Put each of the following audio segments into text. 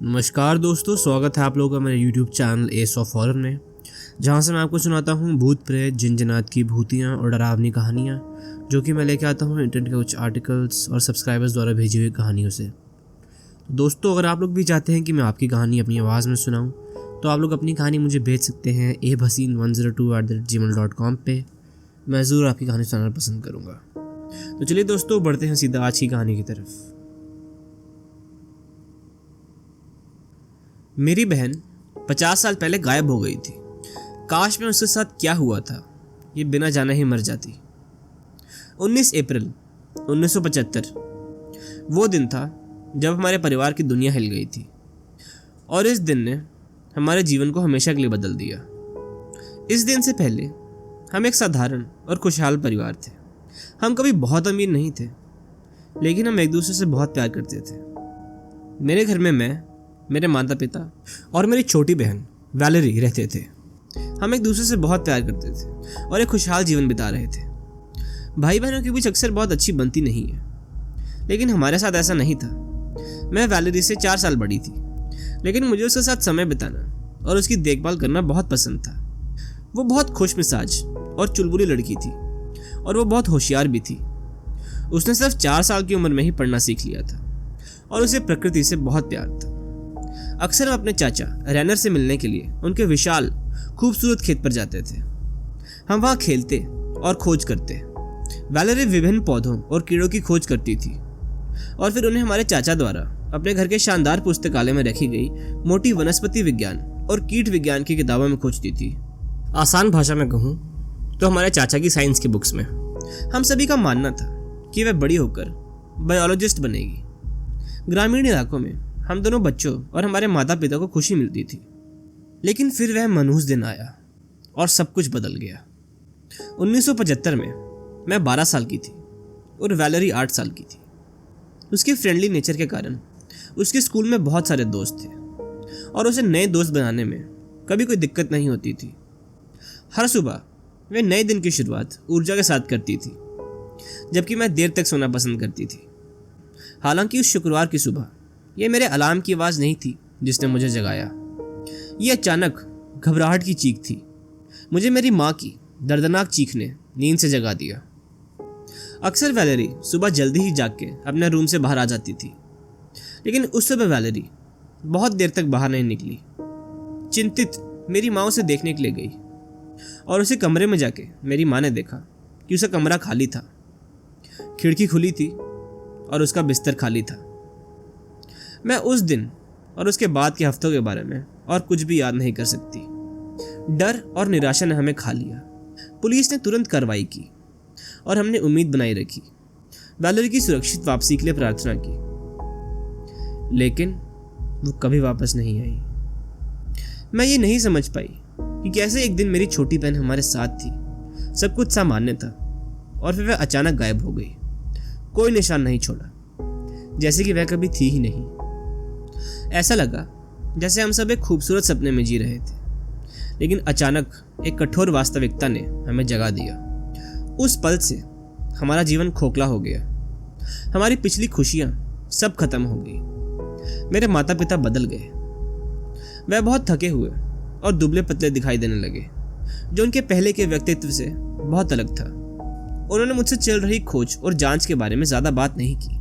नमस्कार दोस्तों, स्वागत है आप लोगों का मेरे YouTube channel S of horror में, जहां से मैं आपको सुनाता हूं भूत प्रेत, जिन-जिनात की भूतियां और डरावनी कहानियां, जो कि मैं लेके आता हूं इंटरनेट के कुछ आर्टिकल्स और सब्सक्राइबर्स द्वारा भेजी हुई कहानियों से। दोस्तों, अगर आप लोग भी चाहते हैं कि मैं आपकी कहानी अपनी आवाज़ में सुनाऊं, तो आप लोग अपनी कहानी मुझे भेज सकते हैं abhasin102@gmail.com पे। मैं ज़रूर आपकी कहानी सुनाना पसंद करूँगा। तो चलिए दोस्तों, बढ़ते हैं सीधा आज की कहानी की तरफ। मेरी बहन 50 साल पहले गायब हो गई थी। काश में उसके साथ क्या हुआ था ये बिना जाने ही मर जाती। 19 अप्रैल 1975 वो दिन था जब हमारे परिवार की दुनिया हिल गई थी, और इस दिन ने हमारे जीवन को हमेशा के लिए बदल दिया। इस दिन से पहले हम एक साधारण और खुशहाल परिवार थे। हम कभी बहुत अमीर नहीं थे, लेकिन हम एक दूसरे से बहुत प्यार करते थे। मेरे घर में मैं, मेरे माता पिता और मेरी छोटी बहन वैलेरी रहते थे। हम एक दूसरे से बहुत प्यार करते थे और एक खुशहाल जीवन बिता रहे थे। भाई बहनों के बीच अक्सर बहुत अच्छी बनती नहीं है, लेकिन हमारे साथ ऐसा नहीं था। मैं वैलेरी से 4 साल बड़ी थी, लेकिन मुझे उसके साथ समय बिताना और उसकी देखभाल करना बहुत पसंद था। वो बहुत खुश मिजाज और चुलबुली लड़की थी, और वो बहुत होशियार भी थी। उसने सिर्फ 4 साल की उम्र में ही पढ़ना सीख लिया था, और उसे प्रकृति से बहुत प्यार था। अक्सर हम अपने चाचा रैनर से मिलने के लिए उनके विशाल खूबसूरत खेत पर जाते थे। हम वहाँ खेलते और खोज करते। वैलेरी विभिन्न पौधों और कीड़ों की खोज करती थी, और फिर उन्हें हमारे चाचा द्वारा अपने घर के शानदार पुस्तकालय में रखी गई मोटी वनस्पति विज्ञान और कीट विज्ञान की किताबों में खोजती थी। आसान भाषा में कहूँ तो हमारे चाचा की साइंस की बुक्स में। हम सभी का मानना था कि वह बड़ी होकर बायोलॉजिस्ट बनेगी। ग्रामीण इलाकों में हम दोनों बच्चों और हमारे माता पिता को खुशी मिलती थी, लेकिन फिर वह मनहूस दिन आया और सब कुछ बदल गया। 1975 में मैं 12 साल की थी और वैलेरी 8 साल की थी। उसके फ्रेंडली नेचर के कारण उसके स्कूल में बहुत सारे दोस्त थे, और उसे नए दोस्त बनाने में कभी कोई दिक्कत नहीं होती थी। हर सुबह वह नए दिन की शुरुआत ऊर्जा के साथ करती थी, जबकि मैं देर तक सोना पसंद करती थी। हालांकि उस शुक्रवार की सुबह ये मेरे अलार्म की आवाज़ नहीं थी जिसने मुझे जगाया। ये अचानक घबराहट की चीख थी। मुझे मेरी माँ की दर्दनाक चीख ने नींद से जगा दिया। अक्सर वैलेरी सुबह जल्दी ही जाग के अपने रूम से बाहर आ जाती थी, लेकिन उस सुबह वैलेरी बहुत देर तक बाहर नहीं निकली। चिंतित मेरी माँ उसे देखने के लिए गई, और उसे कमरे में जाके मेरी माँ ने देखा कि उसका कमरा खाली था। खिड़की खुली थी और उसका बिस्तर खाली था। मैं उस दिन और उसके बाद के हफ्तों के बारे में और कुछ भी याद नहीं कर सकती। डर और निराशा ने हमें खा लिया। पुलिस ने तुरंत कार्रवाई की, और हमने उम्मीद बनाई रखी, वैलेरी की सुरक्षित वापसी के लिए प्रार्थना की, लेकिन वो कभी वापस नहीं आई। मैं ये नहीं समझ पाई कि कैसे एक दिन मेरी छोटी बहन हमारे साथ थी, सब कुछ सामान्य था, और फिर वह अचानक गायब हो गई। कोई निशान नहीं छोड़ा, जैसे कि वह कभी थी ही नहीं। ऐसा लगा जैसे हम सब एक खूबसूरत सपने में जी रहे थे, लेकिन अचानक एक कठोर वास्तविकता ने हमें जगा दिया। उस पल से हमारा जीवन खोखला हो गया। हमारी पिछली खुशियां सब खत्म हो गई। मेरे माता पिता बदल गए। वह बहुत थके हुए और दुबले पतले दिखाई देने लगे, जो उनके पहले के व्यक्तित्व से बहुत अलग था। उन्होंने मुझसे चल रही खोज और जांच के बारे में ज़्यादा बात नहीं की।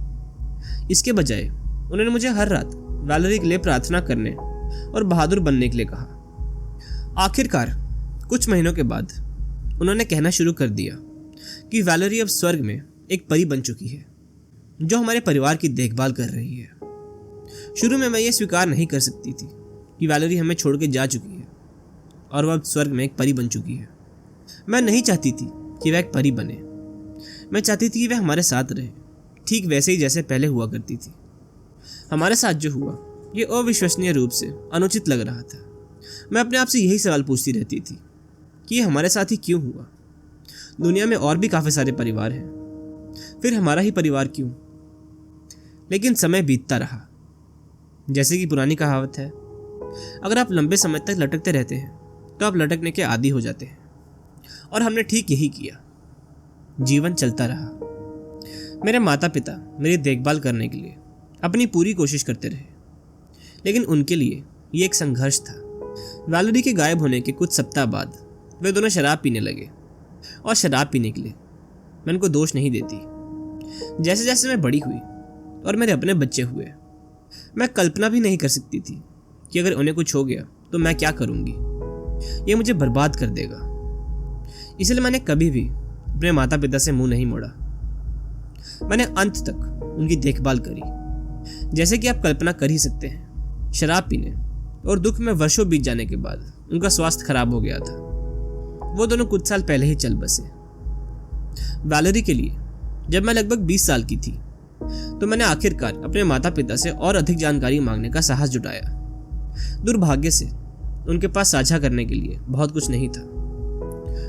इसके बजाय उन्होंने मुझे हर रात वैलेरी के लिए प्रार्थना करने और बहादुर बनने के लिए कहा। आखिरकार कुछ महीनों के बाद उन्होंने कहना शुरू कर दिया कि वैलेरी अब स्वर्ग में एक परी बन चुकी है, जो हमारे परिवार की देखभाल कर रही है। शुरू में मैं ये स्वीकार नहीं कर सकती थी कि वैलेरी हमें छोड़ के जा चुकी है और वह अब स्वर्ग में एक परी बन चुकी है। मैं नहीं चाहती थी कि वह एक परी बने। मैं चाहती थी कि वह हमारे साथ रहे, ठीक वैसे ही जैसे पहले हुआ करती थी। हमारे साथ जो हुआ ये अविश्वसनीय रूप से अनुचित लग रहा था। मैं अपने आप से यही सवाल पूछती रहती थी कि ये हमारे साथ ही क्यों हुआ। दुनिया में और भी काफ़ी सारे परिवार हैं, फिर हमारा ही परिवार क्यों? लेकिन समय बीतता रहा। जैसे कि पुरानी कहावत है, अगर आप लंबे समय तक लटकते रहते हैं तो आप लटकने के आदी हो जाते हैं, और हमने ठीक यही किया। जीवन चलता रहा। मेरे माता पिता मेरी देखभाल करने के लिए अपनी पूरी कोशिश करते रहे, लेकिन उनके लिए ये एक संघर्ष था। वैलेरी के गायब होने के कुछ सप्ताह बाद वे दोनों शराब पीने लगे, और शराब पीने के लिए मैं उनको दोष नहीं देती। जैसे जैसे मैं बड़ी हुई और मेरे अपने बच्चे हुए, मैं कल्पना भी नहीं कर सकती थी कि अगर उन्हें कुछ हो गया तो मैं क्या करूँगी। ये मुझे बर्बाद कर देगा। इसलिए मैंने कभी भी अपने माता पिता से मुंह नहीं मोड़ा। मैंने अंत तक उनकी देखभाल करी। जैसे कि आप कल्पना कर ही सकते हैं, शराब पीने और दुख में वर्षों बीत जाने के बाद उनका स्वास्थ्य खराब हो गया था। वो दोनों कुछ साल पहले ही चल बसे। वैलेरी के लिए जब मैं लगभग 20 साल की थी तो मैंने आखिरकार अपने माता पिता से और अधिक जानकारी मांगने का साहस जुटाया। दुर्भाग्य से उनके पास साझा करने के लिए बहुत कुछ नहीं था।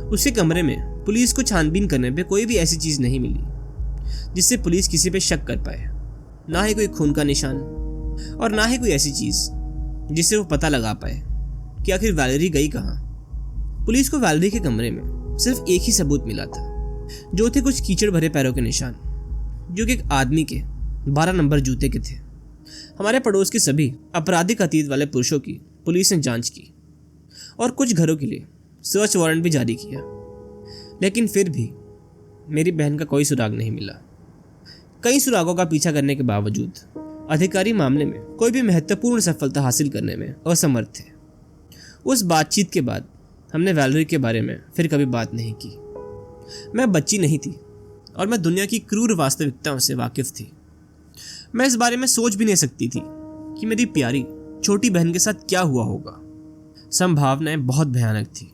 उसके कमरे में पुलिस को छानबीन करने पे कोई भी ऐसी चीज़ नहीं मिली जिससे पुलिस किसी पे शक कर पाए। ना ही कोई खून का निशान और ना ही कोई ऐसी चीज़ जिससे वो पता लगा पाए कि आखिर वैलेरी गई कहाँ। पुलिस को वैलेरी के कमरे में सिर्फ एक ही सबूत मिला था, जो थे कुछ कीचड़ भरे पैरों के निशान, जो कि एक आदमी के 12 नंबर जूते के थे। हमारे पड़ोस के सभी आपराधिक अतीत वाले पुरुषों की पुलिस ने जांच की और कुछ घरों के लिए सर्च वारंट भी जारी किया, लेकिन फिर भी मेरी बहन का कोई सुराग नहीं मिला। कई सुरागों का पीछा करने के बावजूद अधिकारी मामले में कोई भी महत्वपूर्ण सफलता हासिल करने में असमर्थ थे। उस बातचीत के बाद हमने वैलेरी के बारे में फिर कभी बात नहीं की। मैं बच्ची नहीं थी और मैं दुनिया की क्रूर वास्तविकताओं से वाकिफ थी। मैं इस बारे में सोच भी नहीं सकती थी कि मेरी प्यारी छोटी बहन के साथ क्या हुआ होगा। संभावनाएं बहुत भयानक थी।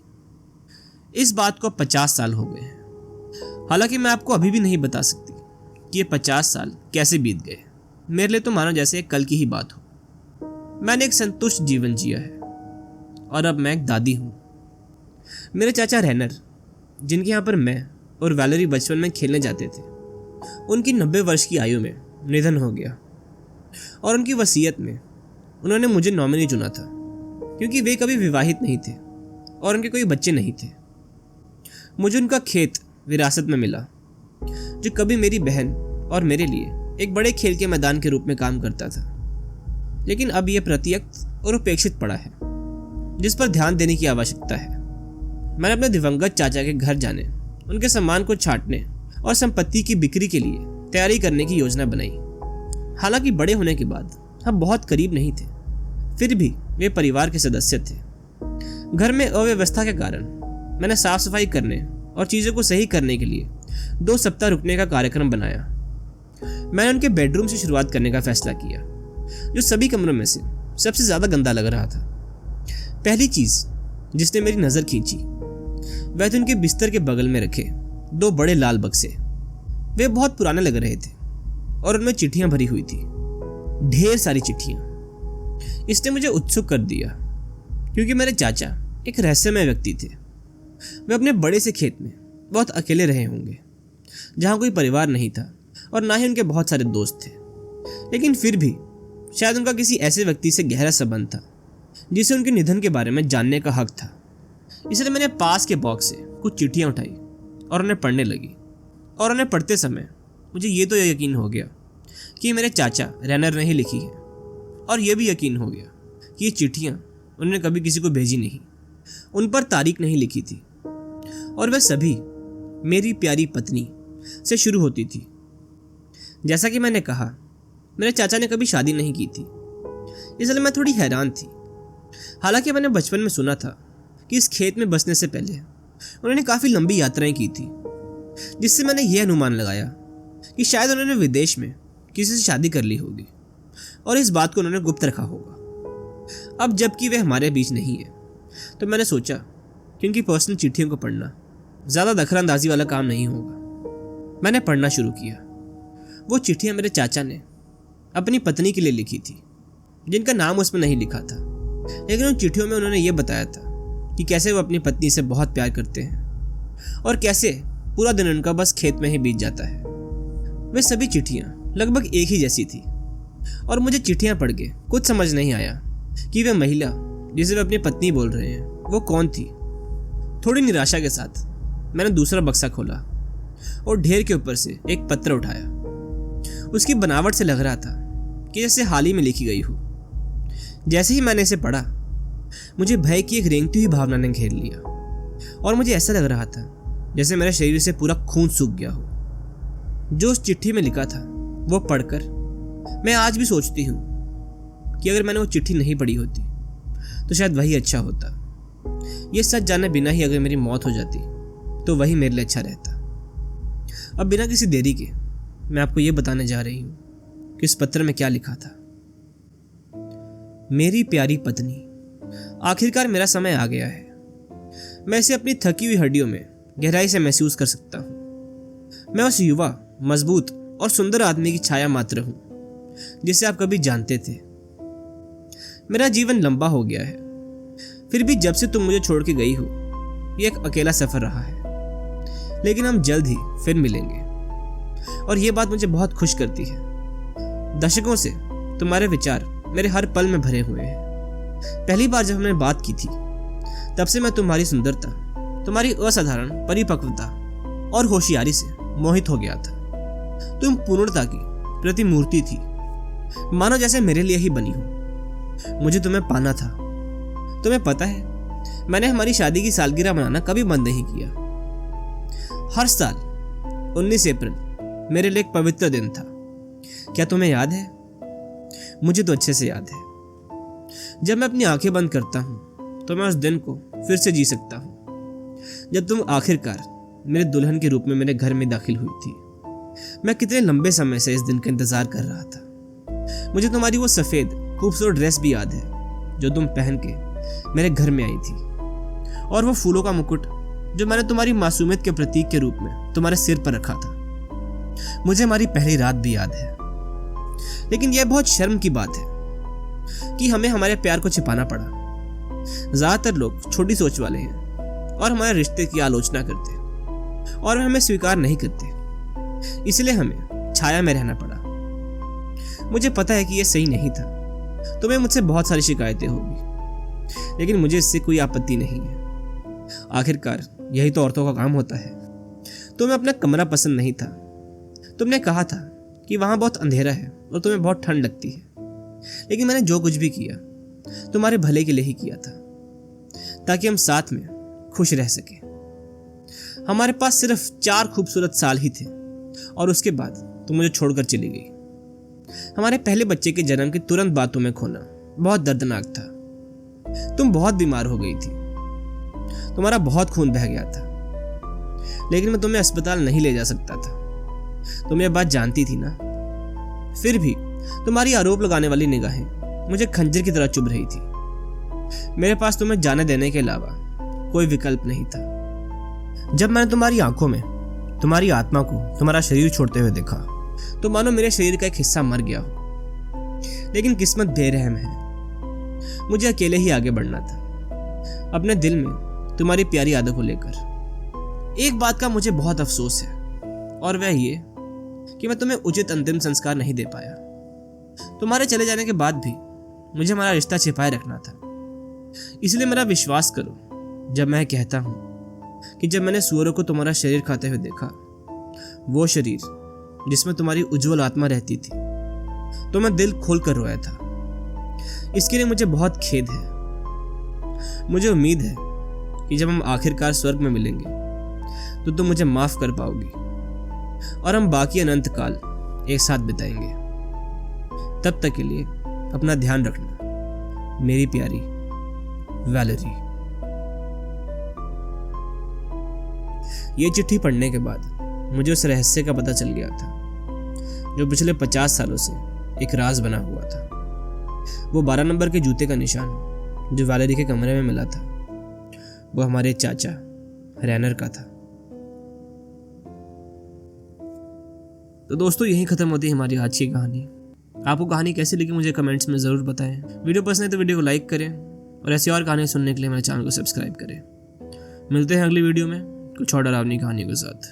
इस बात को 50 साल हो गए हैं। हालांकि मैं आपको अभी भी नहीं बता सकती कि ये 50 साल कैसे बीत गए। मेरे लिए तो मानो जैसे कल की ही बात हो। मैंने एक संतुष्ट जीवन जिया है और अब मैं एक दादी हूँ। मेरे चाचा रैनर, जिनके यहाँ पर मैं और वैलेरी बचपन में खेलने जाते थे, उनकी 90 वर्ष की आयु में निधन हो गया और उनकी वसीयत में उन्होंने मुझे नॉमिनी चुना था, क्योंकि वे कभी विवाहित नहीं थे और उनके कोई बच्चे नहीं थे। मुझे उनका खेत विरासत में मिला, जो कभी मेरी बहन और मेरे लिए एक बड़े खेल के मैदान के रूप में काम करता था, लेकिन अब यह प्रत्यक्त और उपेक्षित पड़ा है, जिस पर ध्यान देने की आवश्यकता है। मैंने अपने दिवंगत चाचा के घर जाने, उनके सम्मान को छांटने और संपत्ति की बिक्री के लिए तैयारी करने की योजना बनाई। हालांकि बड़े होने के बाद हम बहुत करीब नहीं थे, फिर भी वे परिवार के सदस्य थे। घर में अव्यवस्था के कारण मैंने साफ सफाई करने और चीज़ों को सही करने के लिए 2 सप्ताह रुकने का कार्यक्रम बनाया। मैंने उनके बेडरूम से शुरुआत करने का फैसला किया, जो सभी कमरों में से सबसे ज़्यादा गंदा लग रहा था। पहली चीज़ जिसने मेरी नज़र खींची वह थे उनके बिस्तर के बगल में रखे 2 बड़े लाल बक्से। वे बहुत पुराने लग रहे थे और उनमें चिट्ठियाँ भरी हुई थी, ढेर सारी चिट्ठियाँ। इसने मुझे उत्सुक कर दिया, क्योंकि मेरे चाचा एक रहस्यमय व्यक्ति थे। वे अपने बड़े से खेत में बहुत अकेले रहे होंगे, जहाँ कोई परिवार नहीं था और ना ही उनके बहुत सारे दोस्त थे, लेकिन फिर भी शायद उनका किसी ऐसे व्यक्ति से गहरा संबंध था जिसे उनके निधन के बारे में जानने का हक था। इसलिए मैंने पास के बॉक्स से कुछ चिट्ठियाँ उठाई और उन्हें पढ़ने लगी। और उन्हें पढ़ते समय मुझे ये तो यकीन हो गया कि मेरे चाचा रैनर ने ही लिखी है, और यह भी यकीन हो गया कि ये चिट्ठियाँ उन्होंने कभी किसी को भेजी नहीं, उन पर तारीख नहीं लिखी थी, और वह सभी मेरी प्यारी पत्नी से शुरू होती थी। जैसा कि मैंने कहा, मेरे चाचा ने कभी शादी नहीं की थी, इसलिए मैं थोड़ी हैरान थी। हालांकि मैंने बचपन में सुना था कि इस खेत में बसने से पहले उन्होंने काफ़ी लंबी यात्राएं की थी, जिससे मैंने यह अनुमान लगाया कि शायद उन्होंने विदेश में किसी से शादी कर ली होगी और इस बात को उन्होंने गुप्त रखा होगा। अब जबकि वे हमारे बीच नहीं है, तो मैंने सोचा कि उनकी पर्सनल चिट्ठियों को पढ़ना ज़्यादा दखलंदाजी वाला काम नहीं होगा। मैंने पढ़ना शुरू किया। वो चिट्ठियाँ मेरे चाचा ने अपनी पत्नी के लिए लिखी थी, जिनका नाम उसमें नहीं लिखा था, लेकिन उन चिट्ठियों में उन्होंने ये बताया था कि कैसे वो अपनी पत्नी से बहुत प्यार करते हैं और कैसे पूरा दिन उनका बस खेत में ही बीत जाता है। वे सभी चिट्ठियाँ लगभग एक ही जैसी थी, और मुझे चिट्ठियाँ पढ़ के कुछ समझ नहीं आया कि वह महिला जिसे वे अपनी पत्नी बोल रहे हैं वो कौन थी। थोड़ी निराशा के साथ मैंने दूसरा बक्सा खोला और ढेर के ऊपर से एक पत्र उठाया। उसकी बनावट से लग रहा था कि जैसे हाल ही में लिखी गई हो। जैसे ही मैंने इसे पढ़ा, मुझे भय की एक रेंगती हुई भावना ने घेर लिया और मुझे ऐसा लग रहा था जैसे मेरे शरीर से पूरा खून सूख गया हो। जो उस चिट्ठी में लिखा था वो पढ़कर मैं आज भी सोचती हूँ कि अगर मैंने वो चिट्ठी नहीं पढ़ी होती तो शायद वही अच्छा होता। ये सच जाने बिना ही अगर मेरी मौत हो जाती तो वही मेरे लिए अच्छा रहता। अब बिना किसी देरी के मैं आपको ये बताने जा रही हूँ कि इस पत्र में क्या लिखा था। मेरी प्यारी पत्नी, आखिरकार मेरा समय आ गया है। मैं इसे अपनी थकी हुई हड्डियों में गहराई से महसूस कर सकता हूँ। मैं उस युवा, मजबूत और सुंदर आदमी की छाया मात्र हूँ जिसे आप कभी जानते थे। मेरा जीवन लंबा हो गया है, फिर भी जब से तुम मुझे छोड़ के गई हो ये एक अकेला सफर रहा है। लेकिन हम जल्द ही फिर मिलेंगे और ये बात मुझे बहुत खुश करती है। दशकों से तुम्हारे विचार मेरे हर पल में भरे हुए हैं। पहली बार जब हमने बात की थी तब से मैं तुम्हारी सुंदरता, तुम्हारी असाधारण परिपक्वता और होशियारी से मोहित हो गया था। तुम पूर्णता की प्रतिमूर्ति थी, मानो जैसे मेरे लिए ही बनी हो। मुझे तुम्हें पाना था। तुम्हें पता है, मैंने हमारी शादी की सालगिरह मनाना कभी बंद नहीं किया। हर साल 19 अप्रैल मेरे लिए एक पवित्र दिन था। क्या तुम्हें याद है? मुझे तो अच्छे से याद है। जब मैं अपनी आंखें बंद करता हूं तो मैं उस दिन को फिर से जी सकता हूं जब तुम आखिरकार मेरे दुल्हन के रूप में मेरे घर में दाखिल हुई थी। मैं कितने लंबे समय से इस दिन का इंतजार कर रहा था। मुझे तुम्हारी वो सफेद खूबसूरत ड्रेस भी याद है जो तुम पहन के मेरे घर में आई थी, और वो फूलों का मुकुट जो मैंने तुम्हारी मासूमियत के प्रतीक के रूप में तुम्हारे सिर पर रखा था। मुझे हमारी पहली रात भी याद है। लेकिन यह बहुत शर्म की बात है कि हमें हमारे प्यार को छिपाना पड़ा। ज्यादातर लोग छोटी सोच वाले हैं और हमारे रिश्ते की आलोचना करते हैं और हमें स्वीकार नहीं करते, इसलिए हमें छाया में रहना पड़ा। मुझे पता है कि यह सही नहीं था। तुम्हें मुझसे बहुत सारी शिकायतें होगी, लेकिन मुझे इससे कोई आपत्ति नहीं है। आखिरकार यही तो औरतों का काम होता है। तुम्हें अपना कमरा पसंद नहीं था। तुमने कहा था कि वहां बहुत अंधेरा है और तुम्हें बहुत ठंड लगती है। लेकिन मैंने जो कुछ भी किया तुम्हारे भले के लिए ही किया था, ताकि हम साथ में खुश रह सके। हमारे पास सिर्फ 4 खूबसूरत साल ही थे और उसके बाद तुम मुझे छोड़कर चली गई। हमारे पहले बच्चे के जन्म के तुरंत बाद तुम्हें खोना बहुत दर्दनाक था। तुम बहुत बीमार हो गई थी, तुम्हारा बहुत खून बह गया था, लेकिन मैं तुम्हें अस्पताल नहीं ले जा सकता था। तुम ये बात जानती थी ना। फिर भी तुम्हारी आरोप लगाने वाली निगाहें मुझे खंजर की तरह चुभ रही थी। मेरे पास तुम्हें जाने देने के अलावा कोई विकल्प नहीं था। जब मैंने तुम्हारी आंखों में तुम्हारी आत्मा को तुम्हारा शरीर छोड़ते हुए देखा तो मानो मेरे शरीर का एक हिस्सा मर गया हो। लेकिन किस्मत बेरहम है। मुझे अकेले ही आगे बढ़ना था, अपने दिल में तुम्हारी प्यारी यादों को लेकर। एक बात का मुझे बहुत अफसोस है, और वह ये कि मैं तुम्हें उचित अंतिम संस्कार नहीं दे पाया। तुम्हारे चले जाने के बाद भी मुझे हमारा रिश्ता छिपाए रखना था। इसलिए मेरा विश्वास करो जब मैं कहता हूं कि जब मैंने सूअरों को तुम्हारा शरीर खाते हुए देखा, वो शरीर जिसमें तुम्हारी उज्जवल आत्मा रहती थी, तो मैं दिल खोलकर रोया था। इसके लिए मुझे बहुत खेद है। मुझे उम्मीद है कि जब हम आखिरकार स्वर्ग में मिलेंगे तो तुम मुझे माफ कर पाओगी और हम बाकी अनंत काल एक साथ बिताएंगे। तब तक के लिए अपना ध्यान रखना, मेरी प्यारी वैलेरी। ये चिट्ठी पढ़ने के बाद मुझे उस रहस्य का पता चल गया था जो पिछले 50 सालों से एक राज बना हुआ था। वो 12 नंबर के जूते का निशान जो वैलेरी के कमरे में मिला था, वो हमारे चाचा रैनर का था। तो दोस्तों, यही खत्म होती है हमारी आज की कहानी। आपको कहानी कैसी लगी मुझे कमेंट्स में ज़रूर बताएं। वीडियो पसंद है तो वीडियो को लाइक करें और ऐसी और कहानी सुनने के लिए मेरे चैनल को सब्सक्राइब करें। मिलते हैं अगली वीडियो में कुछ और डरावनी कहानी के साथ।